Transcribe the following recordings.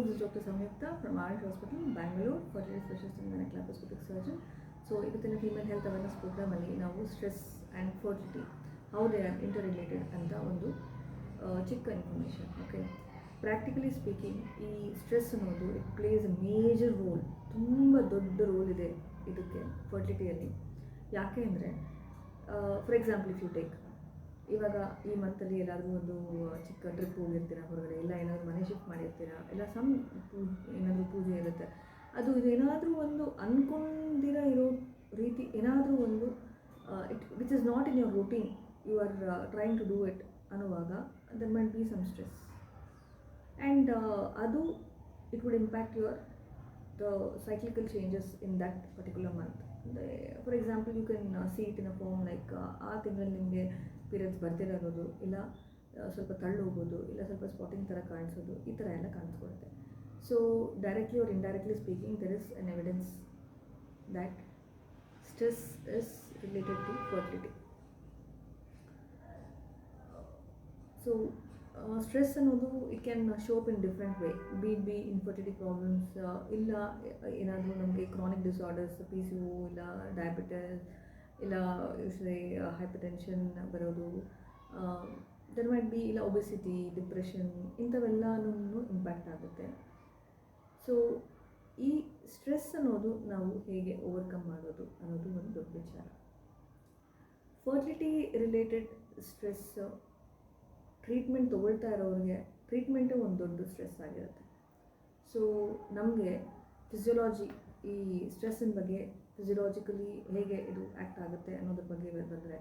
this is Dr. Samyukta from Arish Hospital, Bangalore, fertility specialist and gynec laparoscopic surgeon. So, ಇವತ್ತಿನ female health awareness ಪ್ರೋಗ್ರಾಮಲ್ಲಿ ನಾವು stress and fertility how they are interrelated ಅಂತ ಒಂದು ಚಿಕ್ಕ information. Okay, practically speaking ಈ stress ಅನ್ನೋದು it plays a major role, ತುಂಬ ದೊಡ್ಡ ರೋಲ್ ಇದೆ ಇದಕ್ಕೆ ಫರ್ಟಿಲಿಟಿಯಲ್ಲಿ. ಯಾಕೆ ಅಂದರೆ for example if you take ಇವಾಗ ಈ ಮಂತಲ್ಲಿ ಎಲ್ಲಾದರೂ ಒಂದು ಚಿಕ್ಕ ಟ್ರಿಪ್ ಹೋಗಿರ್ತೀರ ಹೊರಗಡೆ, ಇಲ್ಲ ಏನಾದರೂ ಮನೆ ಶಿಫ್ಟ್ ಮಾಡಿರ್ತೀರ, ಇಲ್ಲ ಏನಾದರೂ ಪೂಜೆ ಇರುತ್ತೆ, ಅದು ಇದೇನಾದರೂ ಒಂದು ಅಂದ್ಕೊಂಡಿರ ಇರೋ ರೀತಿ ಏನಾದರೂ ಒಂದು which is not in your routine, you are trying to do it ಅನ್ನುವಾಗ there might be some stress and ಅದು it would impact your the cyclical changes in that particular month. For example, you can see it in a form like ಆ ತಿಂಗಳಲ್ಲಿ ನಿಮಗೆ periods ಬರ್ತಿರೋದು, ಇಲ್ಲ ಸ್ವಲ್ಪ ತಳ್ಳು ಹೋಗೋದು, ಇಲ್ಲ ಸ್ವಲ್ಪ ಸ್ಪಾಟಿಂಗ್ ಥರ ಕಾಣಿಸೋದು, ಈ ಥರ ಎಲ್ಲ ಕಾಣಿಸ್ಕೊಡುತ್ತೆ. So directly or indirectly speaking there is an evidence that stress is related to fertility. So stress ಅನ್ನೋದು it can show up in different way, be infertility problems, ಇಲ್ಲ ಏನಾದರೂ ನಮಗೆ ಕ್ರಾನಿಕ್ ಡಿಸಾರ್ಡರ್ಸ್, PCO, ಇಲ್ಲ ಡಯಾಬಿಟಿಸ್, ಇಲ್ಲ usually hypertension ಬರೋದು, there might be ಇಲ್ಲ obesity, depression, ಇಂಥವೆಲ್ಲನೂ ಇಂಪ್ಯಾಕ್ಟ್ ಆಗುತ್ತೆ. ಸೊ ಈ ಸ್ಟ್ರೆಸ್ ಅನ್ನೋದು ನಾವು ಹೇಗೆ ಓವರ್ಕಮ್ ಮಾಡೋದು ಅನ್ನೋದು ಒಂದು ದೊಡ್ಡ ವಿಚಾರ. ಫರ್ಟಿಲಿಟಿ ರಿಲೇಟೆಡ್ ಸ್ಟ್ರೆಸ್ ಟ್ರೀಟ್ಮೆಂಟ್ ತೊಗೊಳ್ತಾ ಇರೋರಿಗೆ ಟ್ರೀಟ್ಮೆಂಟೇ ಒಂದು ದೊಡ್ಡ ಸ್ಟ್ರೆಸ್ ಆಗಿರುತ್ತೆ. ಸೊ ನಮಗೆ ಫಿಸಿಯೋಲಾಜಿ, ಈ ಸ್ಟ್ರೆಸ್ಸಿನ ಬಗ್ಗೆ ಫಿಸಿಯೋಲಾಜಿಕಲಿ ಹೇಗೆ ಇದು ಆ್ಯಕ್ಟ್ ಆಗುತ್ತೆ ಅನ್ನೋದ್ರ ಬಗ್ಗೆ ಬಂದರೆ,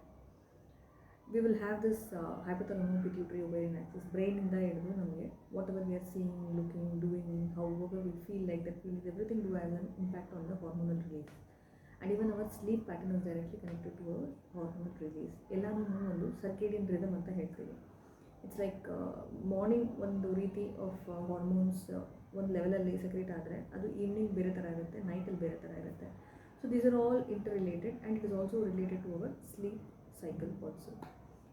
we will have this hypothalamo pituitary ovarian axis, ಬ್ರೈನಿಂದ ಹಿಡಿದು ನಮಗೆ whatever we are seeing, looking, doing, however we feel like that, feel everything do have an impact on the hormonal release. And even our sleep pattern is directly connected to our hormonal release. ಎಲ್ಲನೂ ಒಂದು circadian rhythm ಅಂತ ಹೇಳ್ತೀವಿ. It's like morning ಒಂದು ರೀತಿ of hormones ಒಂದು ಲೆವೆಲಲ್ಲಿ secrete ಆದರೆ ಅದು ಈವ್ನಿಂಗ್ ಬೇರೆ ಥರ ಇರುತ್ತೆ, ನೈಟಲ್ಲಿ ಬೇರೆ ಥರ ಇರುತ್ತೆ. So these are all interrelated and it is also related to our sleep cycle also.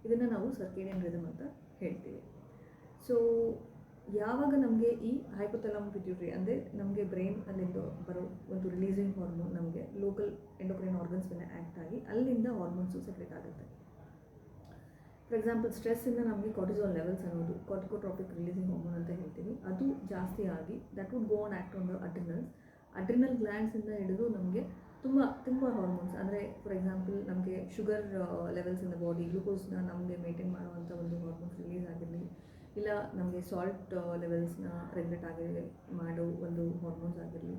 ಇದನ್ನು ನಾವು ಸರ್ಕೇಡಿಯನ್ ರಿದಮ್ ಅಂತ ಹೇಳ್ತೀವಿ. ಸೊ ಯಾವಾಗ ನಮಗೆ ಈ ಹೈಪೋಥಾಲಮೋ ಪಿಟ್ಯೂಟರಿ ಅಂದರೆ ನಮಗೆ ಬ್ರೈನ್ ಅಲ್ಲಿಂದ ಬರೋ ಒಂದು ರಿಲೀಸಿಂಗ್ ಹಾರ್ಮೋನ್ ನಮಗೆ ಲೋಕಲ್ ಎಂಡೋಕ್ರೈನ್ ಆರ್ಗನ್ಸ್ ಮೇಲೆ ಆ್ಯಕ್ಟ್ ಆಗಿ ಅಲ್ಲಿಂದ ಹಾರ್ಮೋನ್ಸು ಸೆಕ್ರೇಟ್ ಆಗುತ್ತೆ. ಫಾರ್ ಎಕ್ಸಾಂಪಲ್ ಸ್ಟ್ರೆಸ್ಸಿಂದ ನಮಗೆ ಕಾರ್ಟಿಸಾಲ್ ಲೆವೆಲ್ಸ್ ಅನ್ನೋದು ಕಾರ್ಟಿಕೋಟ್ರಾಪಿಕ್ ರಿಲೀಸಿಂಗ್ ಹಾರ್ಮೋನ್ ಅಂತ ಹೇಳ್ತೀವಿ, ಅದು ಜಾಸ್ತಿ ಆಗಿ that would go on act on the adrenal ಗ್ಲ್ಯಾಂಡ್ಸಿಂದ ಹಿಡಿದು ನಮಗೆ ತುಂಬ ಹಾರ್ಮೋನ್ಸ್, ಅಂದರೆ ಫಾರ್ ಎಕ್ಸಾಂಪಲ್ ನಮಗೆ sugar levels in the body, ಗ್ಲೂಕೋಸ್ನ ನಮಗೆ ಮೇಂಟೈನ್ ಮಾಡುವಂಥ ಒಂದು ಹಾರ್ಮೋನ್ಸ್ ರಿಲೀಸ್ ಆಗಿರಲಿ, ಇಲ್ಲ ನಮಗೆ ಸಾಲ್ಟ್ ಲೆವೆಲ್ಸ್ನ ರೆಗ್ಯುಲೇಟ್ ಮಾಡೋ ಒಂದು ಹಾರ್ಮೋನ್ಸ್ ಆಗಿರಲಿ,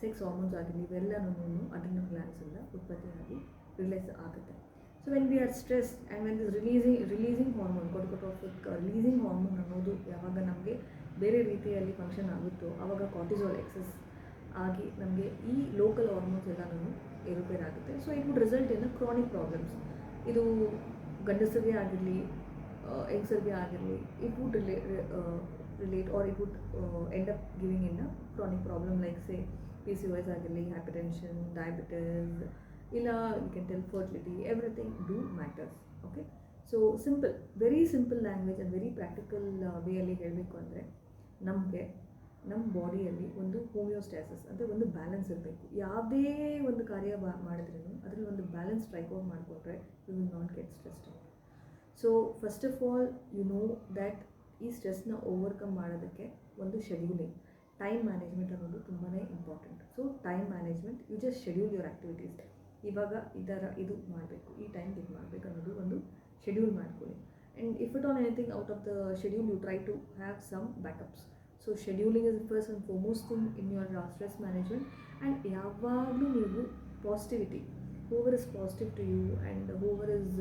ಸೆಕ್ಸ್ ಹಾರ್ಮೋನ್ಸ್ ಆಗಿರಲಿ, ಇವೆಲ್ಲನೂ ಅಡ್ರಿನಲ್ ಗ್ಲ್ಯಾಂಡ್ಸಿಂದ ಉತ್ಪತ್ತಿಯಾಗಿ ರಿಲೀಸ್ ಆಗುತ್ತೆ. So when we are stressed and when this releasing hormone, corticotropic releasing hormone ಅನ್ನೋದು ಯಾವಾಗ ನಮಗೆ ಬೇರೆ ರೀತಿಯಲ್ಲಿ ಫಂಕ್ಷನ್ ಆಗುತ್ತೋ ಆವಾಗ ಕಾರ್ಟಿಸಾಲ್ ಎಕ್ಸಸ್ ಆಗಿ ನಮಗೆ ಈ ಲೋಕಲ್ ಹಾರ್ಮೋನ್ಸ್ ಎಲ್ಲನೂ ಏರುಪೇರಾಗುತ್ತೆ. So it would result in chronic problems. ಇದು ಗಂಡಸರಿಗೆ ಆಗಿರಲಿ, ಹೆಂಗಸರಿಗೆ ಆಗಿರಲಿ, it would relate or it would end up giving in a chronic problem like say PCOS ಆಗಿರಲಿ, ಹೈಪರ್ಟೆನ್ಷನ್, ಡಯಾಬಿಟಿಸ್, ಇಲ್ಲ you can tell fertility, everything do matters. Okay, so simple, very simple language and very practical ವೇಯಲ್ಲಿ ಹೇಳಬೇಕು ಅಂದರೆ ನಮಗೆ ನಮ್ಮ ಬಾಡಿಯಲ್ಲಿ ಒಂದು homeostasis ಅಂದರೆ ಒಂದು ಬ್ಯಾಲೆನ್ಸ್ ಇರಬೇಕು. ಯಾವುದೇ ಒಂದು ಕಾರ್ಯ ಮಾಡಿದ್ರೂ ಅದರಲ್ಲಿ ಒಂದು ಬ್ಯಾಲೆನ್ಸ್ ಸ್ಟ್ರೈಕ್ ಔಟ್ ಮಾಡಿಕೊಂಡ್ರೆ you will not get stressed out. So first of all you know that ಈ ಸ್ಟ್ರೆಸ್ನ ಓವರ್ಕಮ್ ಮಾಡೋದಕ್ಕೆ ಒಂದು ಶೆಡ್ಯೂಲಿಂಗ್, ಟೈಮ್ ಮ್ಯಾನೇಜ್ಮೆಂಟ್ ಅನ್ನೋದು ತುಂಬಾ important. So time management, you just schedule your activities. ಇವಾಗ ಇದು ಮಾಡಬೇಕು, ಈ ಟೈಮ್ಗೆ ಇದು ಮಾಡಬೇಕು ಅನ್ನೋದು ಒಂದು ಶೆಡ್ಯೂಲ್ ಮಾಡ್ಕೊಳ್ಳಿ. And if it all anything out of the schedule you try to have some backups. So scheduling is first and foremost thing in your stress management. And ಯಾವಾಗಲೂ ನೀವು positivity, whoever is positive to you and whoever is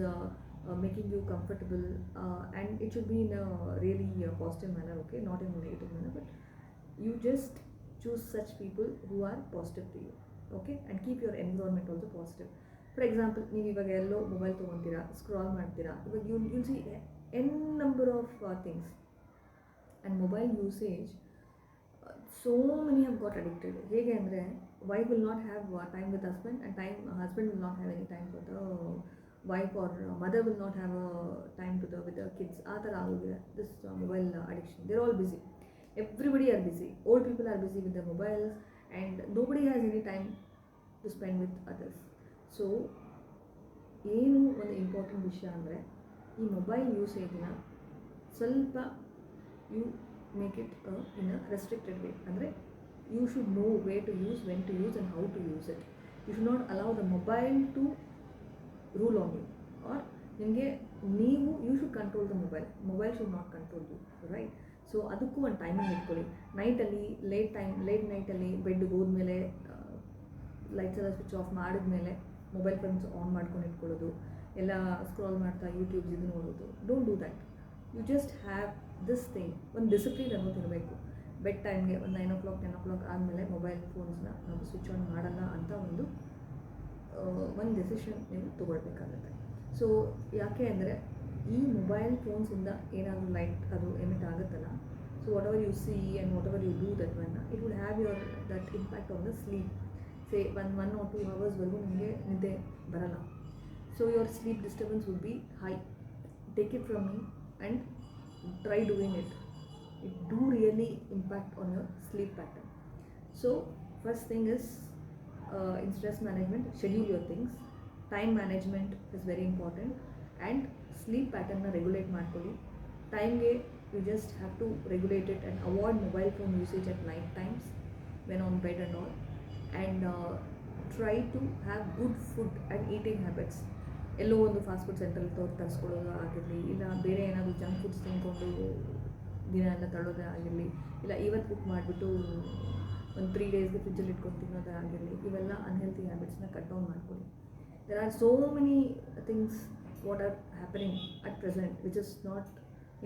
making you comfortable, and it should be in a really positive manner, okay, not in negative manner, but you just choose such people who are positive to you, okay, and keep your environment also positive. For example, ನೀವು ಇವಾಗ ಎಲ್ಲೋ mobile ತೊಗೊತೀರಾ, scroll ಮಾಡ್ತೀರಾ, ಇವಾಗ you'll see n number of things, and mobile usage, so many have got addicted. ಹೇಗೆ ಅಂದರೆ wife will not have time with husband, and husband will not have any time for the wife, or mother will not have a time with the kids. ಆ ಥರ ಆಗೋಗಿದೆ this mobile addiction. they're all busy. Everybody are busy. Old people are busy with their mobiles, and nobody has any time to spend with others. So ಏನು ಒಂದು important ವಿಷಯ ಅಂದರೆ ಈ mobile ಯೂಸೇಜ್ನ ಸ್ವಲ್ಪ you make it in a restricted way. ಅಂದರೆ you should know way to use, when to use and how to use it. You should not allow the mobile to rule on you, or ನಿಮಗೆ ನೀವು you should control the mobile should not control you, right? So ಅದಕ್ಕೂ ಒಂದು timing ಇಟ್ಕೊಳ್ಳಿ. ನೈಟಲ್ಲಿ late ನೈಟಲ್ಲಿ ಬೆಡ್ಗೆ ಹೋದ್ಮೇಲೆ lights ಎಲ್ಲ switch off ಮಾಡಿದ್ಮೇಲೆ mobile phones on ಮಾಡ್ಕೊಂಡು ಇಟ್ಕೊಳ್ಳೋದು, ಎಲ್ಲ ಸ್ಕ್ರಾಲ್ ಮಾಡ್ತಾ ಯೂಟ್ಯೂಬ್ಸ್ ಇದು ನೋಡೋದು. Don't do that. You just have this thing. ಒಂದು ಡಿಸಿಪ್ಲಿನ್ ಅನ್ನೋದು ಇರಬೇಕು. ಬೆಡ್ ಟೈಮ್ಗೆ ಒಂದು 9 o'clock 10 o'clock ಆದಮೇಲೆ ಮೊಬೈಲ್ ಫೋನ್ಸ್ನ ನಾವು ಸ್ವಿಚ್ ಆನ್ ಮಾಡಲ್ಲ ಅಂತ ಒಂದು ಡೆಸಿಷನ್ ನೀವು ತೊಗೊಳ್ಬೇಕಾಗುತ್ತೆ. ಸೊ ಯಾಕೆ ಅಂದರೆ ಈ ಮೊಬೈಲ್ ಫೋನ್ಸಿಂದ ಏನಾದರೂ ಲೈಟ್ ಅದು ಎಮಿಟ್ ಆಗುತ್ತಲ್ಲ, so whatever you see and whatever you do that one, it would have that impact on the sleep. Say 1 or 2 hours ನಿಮಗೆ ನಿದ್ದೆ ಬರಲ್ಲ. So your sleep disturbance would be high. Take it from me and try doing it. It do really impact on your sleep pattern. So first thing is in stress management, schedule your things. Time management is very important, and sleep pattern na regulate ಮಾಡ್ಕೊಳ್ಳಿ. ಟೈಮ್ಗೆ you just have to regulate it and avoid mobile phone usage at night times when on bed and all, and try to have good food and eating habits. ಎಲ್ಲೋ ಒಂದು fast food ಸೆಂಟ್ರಲ್ಲಿ ತರಿಸ್ಕೊಳ್ಳೋದು ಆಗಿರಲಿ, ಇಲ್ಲ ಬೇರೆ ಏನಾದರೂ junk foods ತಿಂದ್ಕೊಂಡು ದಿನ ಎಲ್ಲ ತಳ್ಳೋದೇ ಆಗಿರಲಿ, ಇಲ್ಲ ಇವತ್ತು ಕುಕ್ ಮಾಡಿಬಿಟ್ಟು ಒಂದು 3 daysಗೆ ಫ್ರಿಜ್ಜಲ್ಲಿ ಇಟ್ಕೊಂಡು ತಿನ್ನೋದೇ ಆಗಿರಲಿ, ಇವೆಲ್ಲ ಅನ್ಹೆಲ್ತಿ ಹ್ಯಾಬಿಟ್ಸ್ನ ಕಟ್ ಡೌನ್ ಮಾಡ್ಕೊಳ್ಳಿ. There are so many things what are happening at present which is not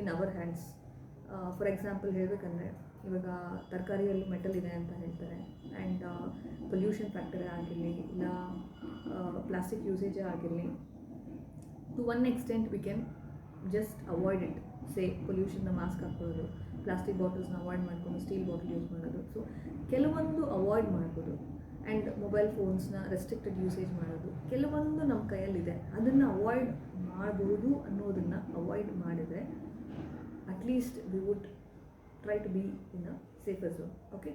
in our hands. For example ಹೇಳಬೇಕಂದ್ರೆ, ಇವಾಗ ತರಕಾರಿಯಲ್ಲಿ ಮೆಟಲ್ ಇದೆ ಅಂತ ಹೇಳ್ತಾರೆ, ಆ್ಯಂಡ್ ಪೊಲ್ಯೂಷನ್ ಫ್ಯಾಕ್ಟರೇ ಆಗಿರಲಿ, ಇಲ್ಲ ಪ್ಲಾಸ್ಟಿಕ್ ಯೂಸೇಜೇ ಆಗಿರಲಿ, to one extent we can just avoid it. Say ಪೊಲ್ಯೂಷನ್ನ ಮಾಸ್ಕ್ ಹಾಕೊಳ್ಳೋದು, ಪ್ಲಾಸ್ಟಿಕ್ ಬಾಟಲ್ಸ್ನ ಅವಾಯ್ಡ್ ಮಾಡ್ಕೊಂಡು ಸ್ಟೀಲ್ ಬಾಟಲ್ ಯೂಸ್ ಮಾಡೋದು. ಸೊ ಕೆಲವೊಂದು ಅವಾಯ್ಡ್ ಮಾಡ್ಬೋದು. ಆ್ಯಂಡ್ ಮೊಬೈಲ್ ಫೋನ್ಸ್ನ ರೆಸ್ಟ್ರಿಕ್ಟೆಡ್ ಯೂಸೇಜ್ ಮಾಡೋದು, ಕೆಲವೊಂದು ನಮ್ಮ ಕೈಯಲ್ಲಿದೆ, ಅದನ್ನು ಅವಾಯ್ಡ್ ಮಾಡ್ಬೋದು. ಅನ್ನೋದನ್ನು ಅವಾಯ್ಡ್ ಮಾಡಿದರೆ at least we would try to be in a safer zone. Okay,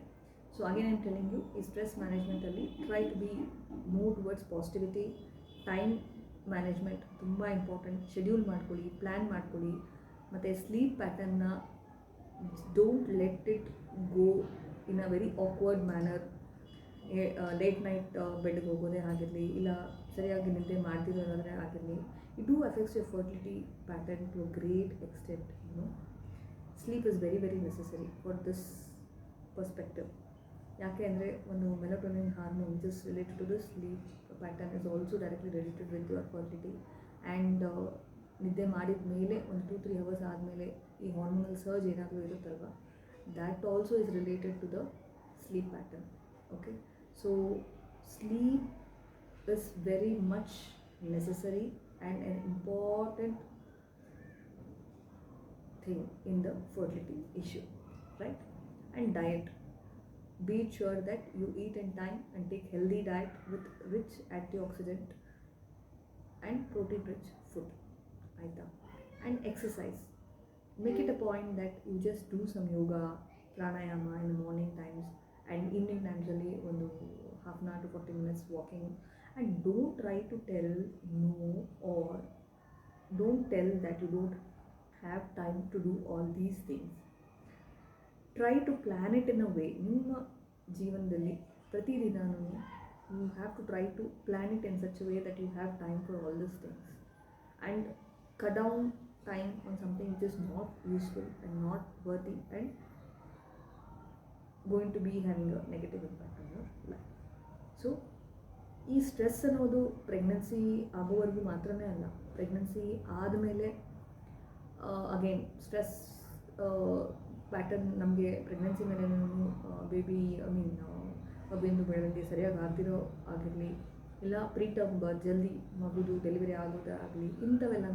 so again I am telling you, ಈ ಸ್ಟ್ರೆಸ್ ಮ್ಯಾನೇಜ್ಮೆಂಟಲ್ಲಿ try to be move towards positivity. Time management ತುಂಬ ಇಂಪಾರ್ಟೆಂಟ್. ಶೆಡ್ಯೂಲ್ ಮಾಡ್ಕೊಳ್ಳಿ, ಪ್ಲ್ಯಾನ್ ಮಾಡ್ಕೊಳ್ಳಿ, ಮತ್ತು sleep ಪ್ಯಾಟರ್ನ್ನ don't let it go in a very awkward manner. Late night ಬೆಡ್ಗೆ ಹೋಗೋದೇ ಆಗಿರಲಿ, ಇಲ್ಲ ಸರಿಯಾಗಿ ನಿದ್ದೆ ಮಾಡ್ತಿರೋದಾದರೆ ಆಗಿರಲಿ, it do affects your fertility pattern to a great extent. Sleep is very very necessary for this perspective. ಯಾಕೆ ಅಂದರೆ ಒಂದು melatonin hormone which is related to the sleep pattern is also directly related with your fertility. And ನಿದ್ದೆ ಮಾಡಿದ ಮೇಲೆ ಒಂದು 2-3 hours ಆದಮೇಲೆ ಈ hormonal surge ಏನಾದರೂ ಇರುತ್ತಲ್ವ, that also is related to the sleep pattern. Okay, so sleep is very much necessary and an important thing in the fertility issue, right? And diet. Be sure that you eat in time and take healthy diet with rich antioxidant and protein rich food item. And exercise. Make it a point that you just do some yoga, pranayama in the morning times, and evening times only ಒಂದು half an hour to 40 minutes walking. And don't try to tell no, or don't tell that you don't have time to do all these things. Try to plan it in a way. ನಿಮ್ಮ ಜೀವನದಲ್ಲಿ ಪ್ರತಿದಿನವೂ you have to try to plan it in such a way that you have time for all this things, and cut down time on something which is not useful and not worthy and going to be having a negative impact on your life. So ಈ stress ಅನ್ನೋದು pregnancy ಆಗೋವರೆಗೂ ಮಾತ್ರನೇ ಅಲ್ಲ, pregnancy ಆದಮೇಲೆ again stress pattern ನಮಗೆ pregnancy ಮೇಲೆ baby ಮಗುವಿಂದು ಬೆಳವಣಿಗೆ ಸರಿಯಾಗಿ ಆಗ್ದಿರೋ ಆಗಿರಲಿ, ಇಲ್ಲ ಪ್ರೀಟರ್ಮ್ ಬರ್ತ್ ಜಲ್ದಿ ಮಗುದು ಡೆಲಿವರಿ ಆಗೋದೇ ಆಗಲಿ, ಇಂಥವೆಲ್ಲ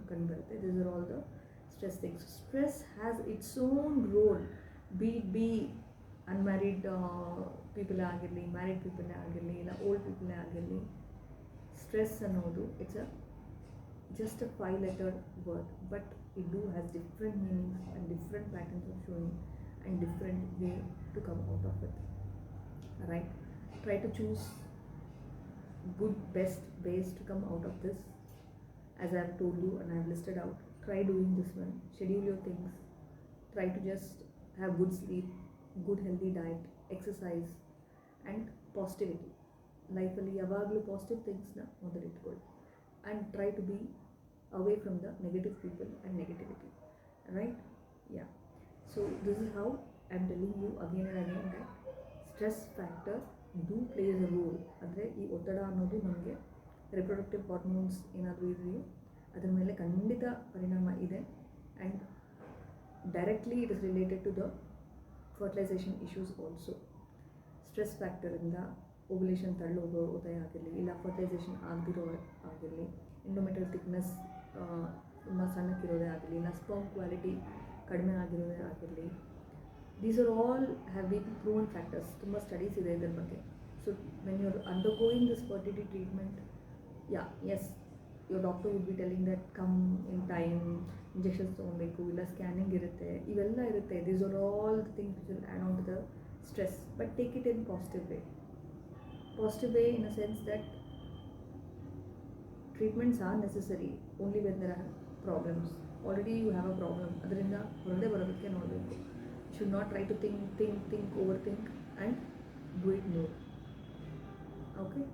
ಕಂಡುಬರುತ್ತೆ. This are all the stress things. Stress has its own role. Be unmarried ಪೀಪಲೇ ಆಗಿರಲಿ, ಮ್ಯಾರಿಡ್ ಪೀಪಲೇ ಆಗಿರಲಿ, ಇಲ್ಲ ಓಲ್ಡ್ ಪೀಪಲೇ ಆಗಿರಲಿ, ಸ್ಟ್ರೆಸ್ ಅನ್ನೋದು it's just a 5-letter word, but it do has different meanings and different patterns of showing, and different way to come out of it, right? Try to choose good best ways to come out of this, as I've told you and I've listed out. Try doing this one, schedule your things, try to just have good sleep, good healthy diet, exercise, and positivity. ಲೈಫಲ್ಲಿ ಯಾವಾಗಲೂ positive ಥಿಂಗ್ಸ್ನ ಮೊದಲಿಟ್ಕೊಳ್ಳಿ and try to be away from the negative people and negativity, right? Yeah, so this is how I'm telling you again and again that stress factor do plays a role. ಅಂದರೆ ಈ ಒತ್ತಡ ಅನ್ನೋದು ನಮಗೆ reproductive hormones ಏನಾದರೂ ಇದೆಯೋ ಅದರ ಮೇಲೆ ಖಂಡಿತ ಪರಿಣಾಮ ಇದೆ, and directly it is related to the fertilisation issues also. Stress ಫ್ಯಾಕ್ಟರಿಂದ ಓವ್ಯುಲೇಷನ್ ತಳ್ಳೋಗೋದೇ ಆಗಿರಲಿ, ಇಲ್ಲ ಫರ್ಟಿಲೈಸೇಷನ್ ಆಗದಿರೋ ಆಗಿರಲಿ, ಎಂಡೋಮೆಟ್ರಿಯಲ್ ಥಿಕ್ನೆಸ್ ತುಂಬ ಸಣ್ಣಕ್ಕಿರೋದೇ ಆಗಿರಲಿ, ಇಲ್ಲ ಸ್ಪರ್ಮ್ ಕ್ವಾಲಿಟಿ ಕಡಿಮೆ ಆಗಿರೋದೇ ಆಗಿರಲಿ, these are all have been proven factors. ತುಂಬ ಸ್ಟಡೀಸ್ ಇದೆ ಇದ್ರ ಬಗ್ಗೆ. So when you are undergoing this fertility treatment, as your doctor would be telling that come in time, injections ತೊಗೊಬೇಕು, ಇಲ್ಲ ಸ್ಕ್ಯಾನಿಂಗ್ ಇರುತ್ತೆ, ಇವೆಲ್ಲ ಇರುತ್ತೆ. These are all the things which will add on to the stress, but take it in positive way in a sense that treatments are necessary only when there are problems. Already you have a problem, ಅದರಿಂದ ಹೊರಗಡೆ ಬರೋದಕ್ಕೆ ನೋಡಬೇಕು. You should not try to think, overthink and do it more. Okay.